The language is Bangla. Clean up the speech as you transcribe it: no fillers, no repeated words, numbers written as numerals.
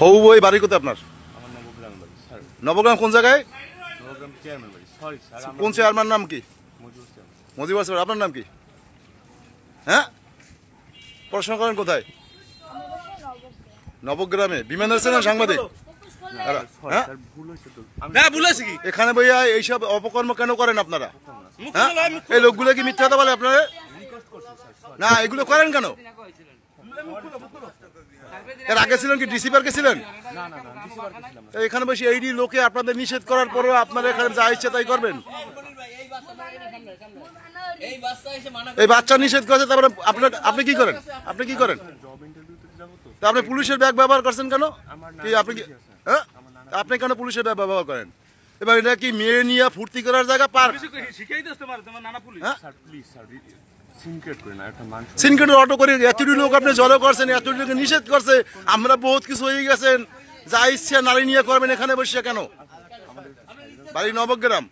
হবু বই বাড়ি কোথায় আপনার? আমার নবগ্রাম বাড়ি স্যার। নবগ্রাম কোন জায়গায়? নবগ্রাম চেয়ারম্যান বাড়ি। Sorry sir. কোন চেয়ারম্যান নাম কি? মজুর চেয়ারম্যান। মজিবর স্যার, আপনার নাম কি? হ্যাঁ, পড়াশোনা করেন কোথায়? নবগ্রামে। বিমান না সাংবাদিক? হ্যাঁ, এখানে ভাইয়া এইসব অপকর্ম কেন করেন আপনারা? হ্যাঁ, এই লোকগুলো কি মিথ্যা কথা বলে আপনারা? না, এগুলো করেন কেন? এর আগে ছিলেন কি ডিসি পার্কে ছিলেন? এখানে বসে এইডি লোকে আপনাদের নিষেধ করার পরেও আপনারা এখানে যা ইচ্ছে তাই করবেন। এই বাচ্চা নিষেধ করেছে, তারপরে আপনি কি করেন? আপনি কি করেন? তা আপনি পুলিশের ব্যাগ ব্যবহার করছেন কেন? কি আপনি কি, হ্যাঁ, আপনি কেন পুলিশের ব্যাগ ব্যবহার করেন? এবার এটা কি মেয়ে নিয়ে ফুর্তি করার জায়গা, পার্ক? সিনক্রেটের অটো করে এতটি লোক আপনি জড়ো করছেন, এতটি লোক নিষেধ করছে, আমরা বহুত কিছু হয়ে গেছেন, যা ইচ্ছা নারী নিয়ে করবেন এখানে বসে কেন? বাড়ি নবগ্রাম।